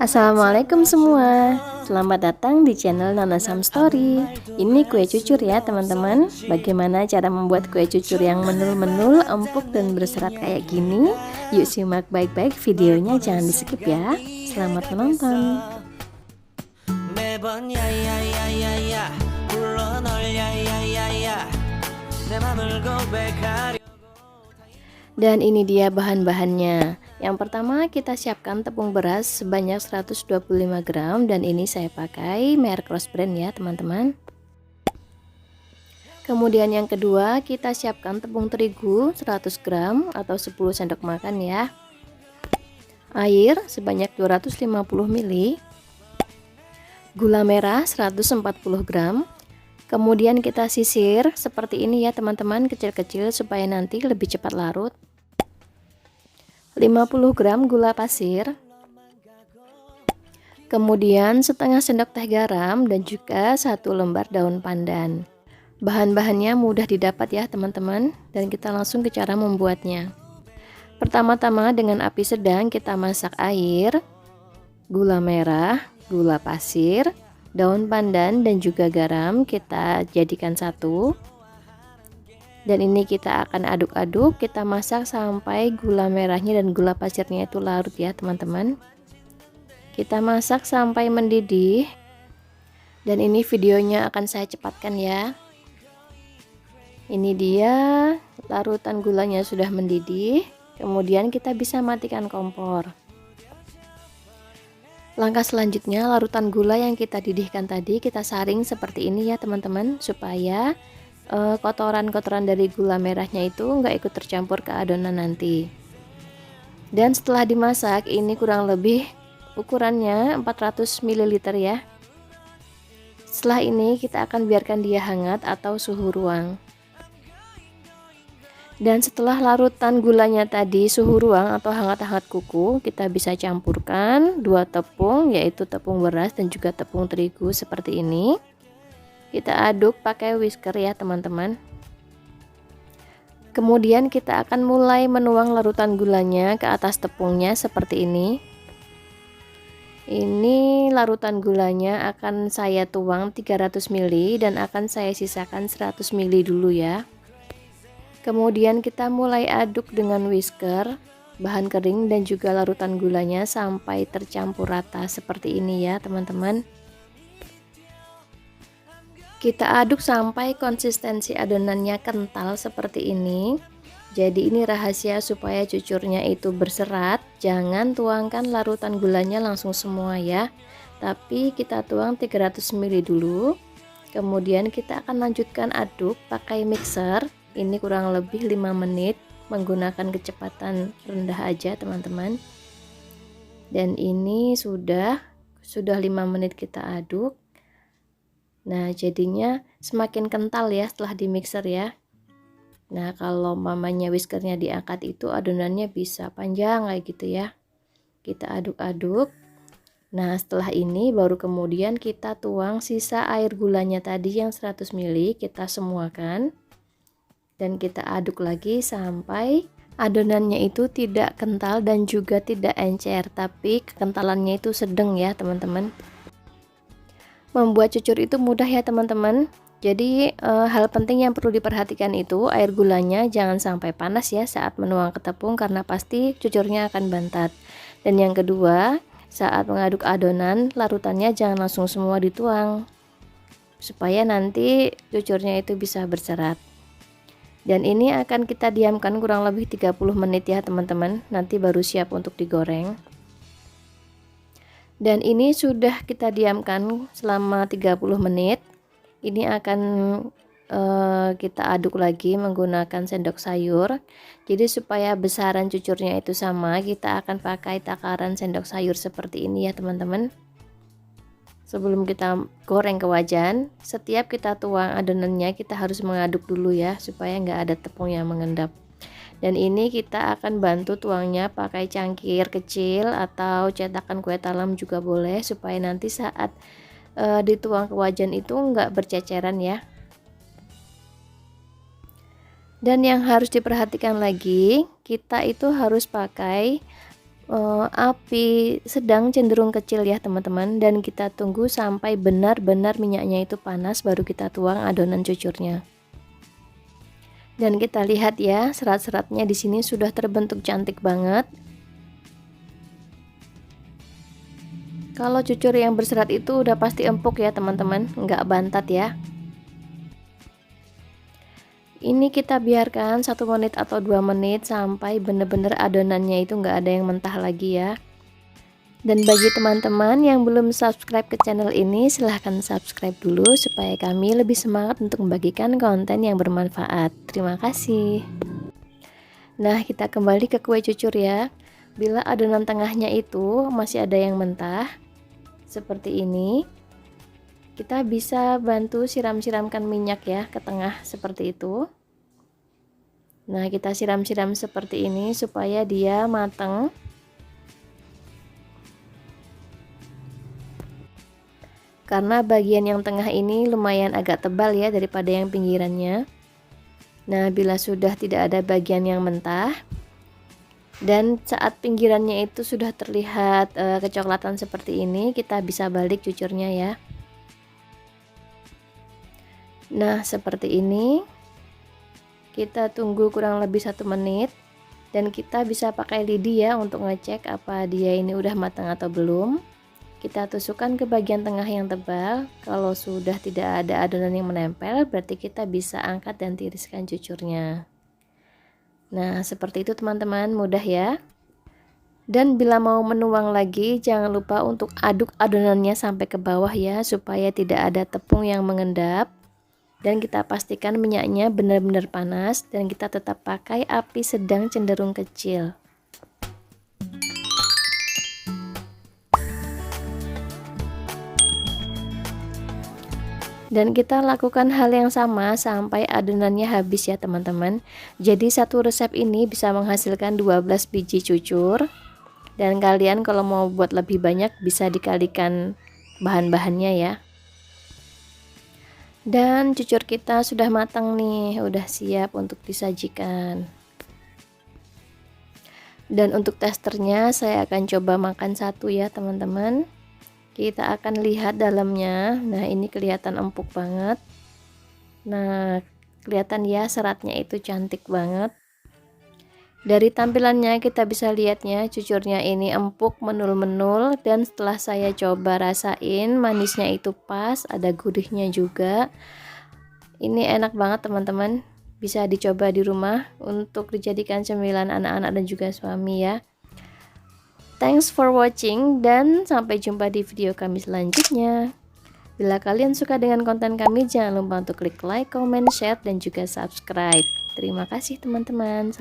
Assalamualaikum semua. Selamat datang di channel Nana Sam Story. Ini kue cucur ya teman-teman. Bagaimana cara membuat kue cucur yang menul-menul, empuk dan berserat kayak gini? Yuk simak baik-baik videonya, jangan di skip ya. Selamat menonton. Dan ini dia bahan-bahannya. Yang pertama kita siapkan tepung beras sebanyak 125 gram dan ini saya pakai merek Rose Brand ya teman-teman. Kemudian yang kedua kita siapkan tepung terigu 100 gram atau 10 sendok makan ya. Air sebanyak 250 ml. Gula merah 140 gram. Kemudian kita sisir seperti ini ya teman-teman, kecil-kecil supaya nanti lebih cepat larut. 50 gram gula pasir. Kemudian setengah sendok teh garam dan juga 1 lembar daun pandan. Bahan-bahannya mudah didapat ya teman-teman, dan kita langsung ke cara membuatnya. Pertama-tama dengan api sedang kita masak air, gula merah, gula pasir, daun pandan dan juga garam kita jadikan satu. Dan ini kita akan aduk-aduk, kita masak sampai gula merahnya dan gula pasirnya itu larut ya teman-teman. Kita masak sampai mendidih. Dan ini videonya akan saya cepatkan ya. Ini dia larutan gulanya sudah mendidih. Kemudian kita bisa matikan kompor. Langkah selanjutnya, larutan gula yang kita didihkan tadi kita saring seperti ini ya teman-teman, supaya kotoran-kotoran dari gula merahnya itu nggak ikut tercampur ke adonan nanti. Dan setelah dimasak, ini kurang lebih ukurannya 400 ml ya. Setelah ini kita akan biarkan dia hangat atau suhu ruang. Dan setelah larutan gulanya tadi suhu ruang atau hangat-hangat kuku, kita bisa campurkan 2 tepung, yaitu tepung beras dan juga tepung terigu seperti ini. Kita aduk pakai whisker ya teman-teman. Kemudian kita akan mulai menuang larutan gulanya ke atas tepungnya seperti ini. Ini larutan gulanya akan saya tuang 300 ml dan akan saya sisakan 100 ml dulu ya. Kemudian kita mulai aduk dengan whisker bahan kering dan juga larutan gulanya sampai tercampur rata seperti ini ya teman-teman. Kita aduk sampai konsistensi adonannya kental seperti ini. Jadi ini rahasia supaya cucurnya itu berserat. Jangan tuangkan larutan gulanya langsung semua ya, tapi kita tuang 300 ml dulu. Kemudian kita akan lanjutkan aduk pakai mixer. Ini kurang lebih 5 menit menggunakan kecepatan rendah aja teman-teman. Dan ini sudah 5 menit kita aduk. Nah jadinya semakin kental ya setelah di mixer ya. Nah kalau mamanya whiskernya diangkat itu adonannya bisa panjang kayak gitu ya. Kita aduk-aduk. Nah setelah ini baru kemudian kita tuang sisa air gulanya tadi yang 100 ml, kita semuakan. Dan kita aduk lagi sampai adonannya itu tidak kental dan juga tidak encer, tapi kekentalannya itu sedang ya teman-teman. Membuat cucur itu mudah ya teman-teman. Jadi hal penting yang perlu diperhatikan itu air gulanya jangan sampai panas ya saat menuang ke tepung, karena pasti cucurnya akan bantat. Dan yang kedua, saat mengaduk adonan larutannya jangan langsung semua dituang, supaya nanti cucurnya itu bisa berserat. Dan ini akan kita diamkan kurang lebih 30 menit ya teman-teman, nanti baru siap untuk digoreng. Dan ini sudah kita diamkan selama 30 menit. Ini akan kita aduk lagi menggunakan sendok sayur. Jadi supaya besaran cucurnya itu sama, kita akan pakai takaran sendok sayur seperti ini ya teman-teman. Sebelum kita goreng ke wajan, setiap kita tuang adonannya kita harus mengaduk dulu ya, supaya nggak ada tepung yang mengendap. Dan ini kita akan bantu tuangnya pakai cangkir kecil atau cetakan kue talam juga boleh, supaya nanti saat dituang ke wajan itu nggak berceceran ya. Dan yang harus diperhatikan lagi, kita itu harus pakai api sedang cenderung kecil ya teman-teman, dan kita tunggu sampai benar-benar minyaknya itu panas baru kita tuang adonan cucurnya. Dan kita lihat ya, serat-seratnya di sini sudah terbentuk cantik banget. Kalau cucur yang berserat itu udah pasti empuk ya teman-teman, nggak bantat ya. Ini kita biarkan 1 menit atau 2 menit sampai bener-bener adonannya itu nggak ada yang mentah lagi ya. Dan bagi teman-teman yang belum subscribe ke channel ini, silahkan subscribe dulu supaya kami lebih semangat untuk membagikan konten yang bermanfaat. Terima kasih. Nah, kita kembali ke kue cucur ya. Bila adonan tengahnya itu masih ada yang mentah seperti ini, kita bisa bantu siram-siramkan minyak ya ke tengah seperti itu. Nah, kita siram-siram seperti ini supaya dia matang. Karena bagian yang tengah ini lumayan agak tebal ya daripada yang pinggirannya. Nah, bila sudah tidak ada bagian yang mentah dan saat pinggirannya itu sudah terlihat kecoklatan seperti ini, kita bisa balik cucurnya ya. Nah, seperti ini. Kita tunggu kurang lebih 1 menit dan kita bisa pakai lidi ya untuk ngecek apa dia ini udah matang atau belum. Kita tusukkan ke bagian tengah yang tebal. Kalau sudah tidak ada adonan yang menempel, berarti kita bisa angkat dan tiriskan cucurnya. Nah, seperti itu teman-teman, mudah ya. Dan bila mau menuang lagi, jangan lupa untuk aduk adonannya sampai ke bawah ya, supaya tidak ada tepung yang mengendap. Dan kita pastikan minyaknya benar-benar panas dan kita tetap pakai api sedang cenderung kecil. Dan kita lakukan hal yang sama sampai adonannya habis ya teman-teman. Jadi satu resep ini bisa menghasilkan 12 biji cucur. Dan kalian kalau mau buat lebih banyak bisa dikalikan bahan-bahannya ya. Dan cucur kita sudah matang nih, udah siap untuk disajikan. Dan untuk testernya saya akan coba makan satu ya teman-teman. Kita akan lihat dalamnya. Nah, ini kelihatan empuk banget. Nah, kelihatan ya seratnya itu cantik banget. Dari tampilannya kita bisa lihatnya cucurnya ini empuk, menul-menul, dan setelah saya coba rasain manisnya itu pas, ada gurihnya juga. Ini enak banget teman-teman. Bisa dicoba di rumah untuk dijadikan cemilan anak-anak dan juga suami ya. Thanks for watching dan sampai jumpa di video kami selanjutnya. Bila kalian suka dengan konten kami, jangan lupa untuk klik like, comment, share, dan juga subscribe. Terima kasih teman-teman.